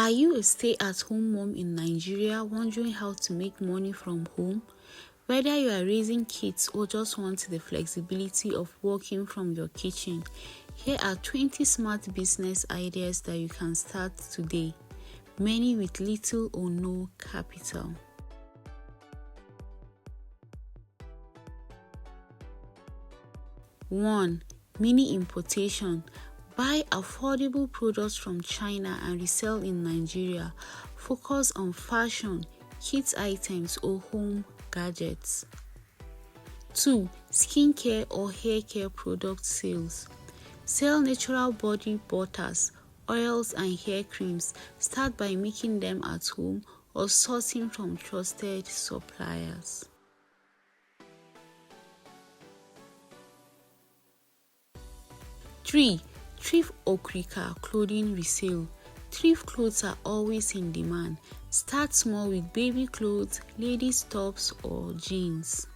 Are you a stay-at-home mom in Nigeria wondering how to make money from home? Whether you are raising kids or just want the flexibility of working from your kitchen, here are 20 smart business ideas that you can start today, many with little or no capital. 1. Mini importation. Buy affordable products from China and resell in Nigeria. Focus on fashion, kids items or home gadgets. 2. Skincare or hair care product sales. Sell natural body butters, oils and hair creams. Start by making them at home or sourcing from trusted suppliers. 3. Thrift or Krika clothing resale. Thrift clothes are always in demand. Start small with baby clothes, ladies' tops or jeans.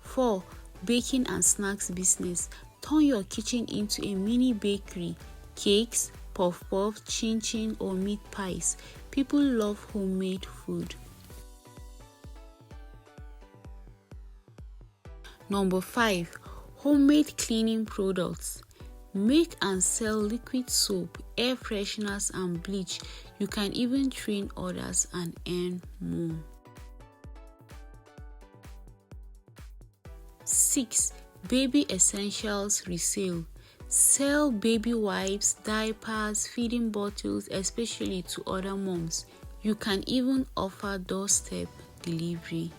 4. Baking and snacks business. Turn your kitchen into a mini bakery. Cakes, puff-puff, chin-chin or meat pies. People love homemade food. Number 5. Homemade cleaning products. Make and sell liquid soap, air fresheners and bleach. You can even train others and earn more. 6. Baby essentials resale. Sell baby wipes, diapers, feeding bottles, especially to other moms. You can even offer doorstep delivery.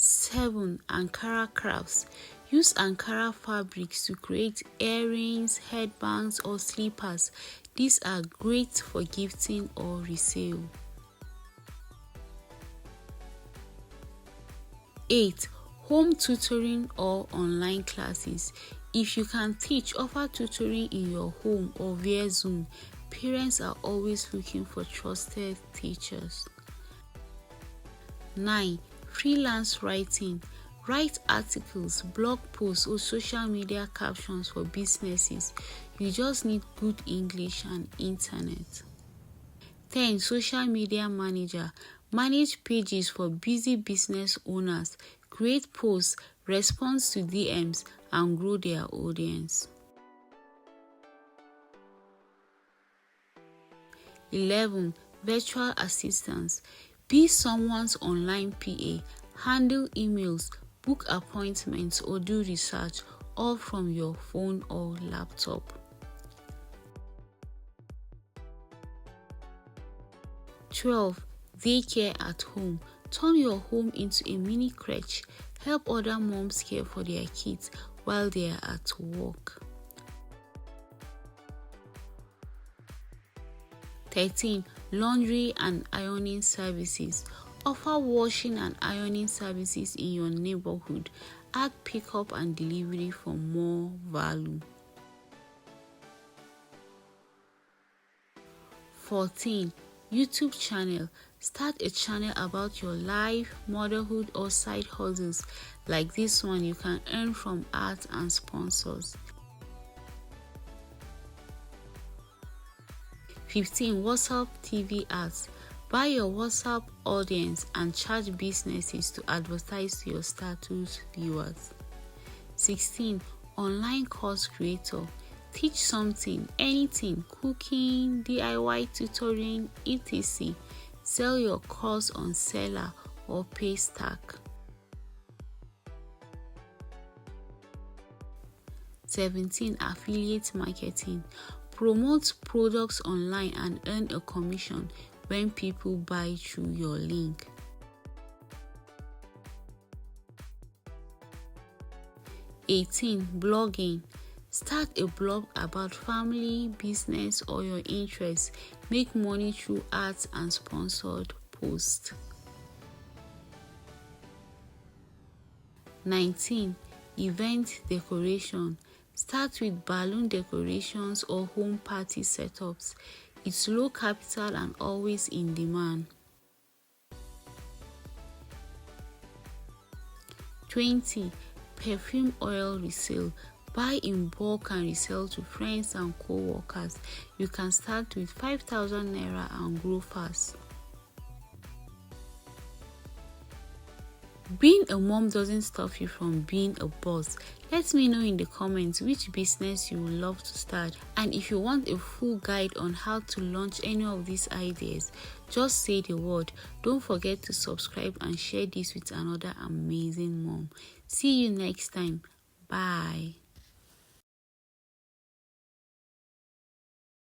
7. Ankara crafts. Use Ankara fabrics to create earrings, headbands or slippers. These are great for gifting or resale. 8. Home tutoring or online classes. If you can teach, offer tutoring in your home or via Zoom. Parents are always looking for trusted teachers. 9. Freelance writing. Write articles, blog posts or social media captions for businesses. You just need good English and internet. 10. Social media manager. Manage pages for busy business owners. Create posts, respond to DMs and grow their audience. 11. Virtual assistants. Be someone's online PA, handle emails, book appointments or do research, all from your phone or laptop. 12. Daycare at home. Turn your home into a mini crèche. Help other moms care for their kids while they are at work. 13. Laundry and ironing services. Offer washing and ironing services in your neighborhood. Add pickup and delivery for more value. 14. YouTube channel. Start a channel about your life, motherhood or side hustles. Like this one, you can earn from ads and sponsors. 15. WhatsApp TV ads. Buy your WhatsApp audience and charge businesses to advertise to your status viewers. 16. Online course creator. Teach something, anything, cooking, DIY tutoring, etc. Sell your course on Seller or Paystack. 17. Affiliate marketing. Promote products online and earn a commission when people buy through your link. 18. Blogging. Start a blog about family, business, or your interests. Make money through ads and sponsored posts. 19. Event decoration. Start with balloon decorations or home party setups. It's low capital and always in demand. 20. Perfume oil resale. Buy in bulk and resell to friends and co-workers. You can start with 5,000 naira and grow fast. Being a mom doesn't stop you from being a boss. Let me know in the comments which business you would love to start, and if you want a full guide on how to launch any of these ideas, just say the word. Don't forget to subscribe and share this with another amazing mom. See you next time. Bye.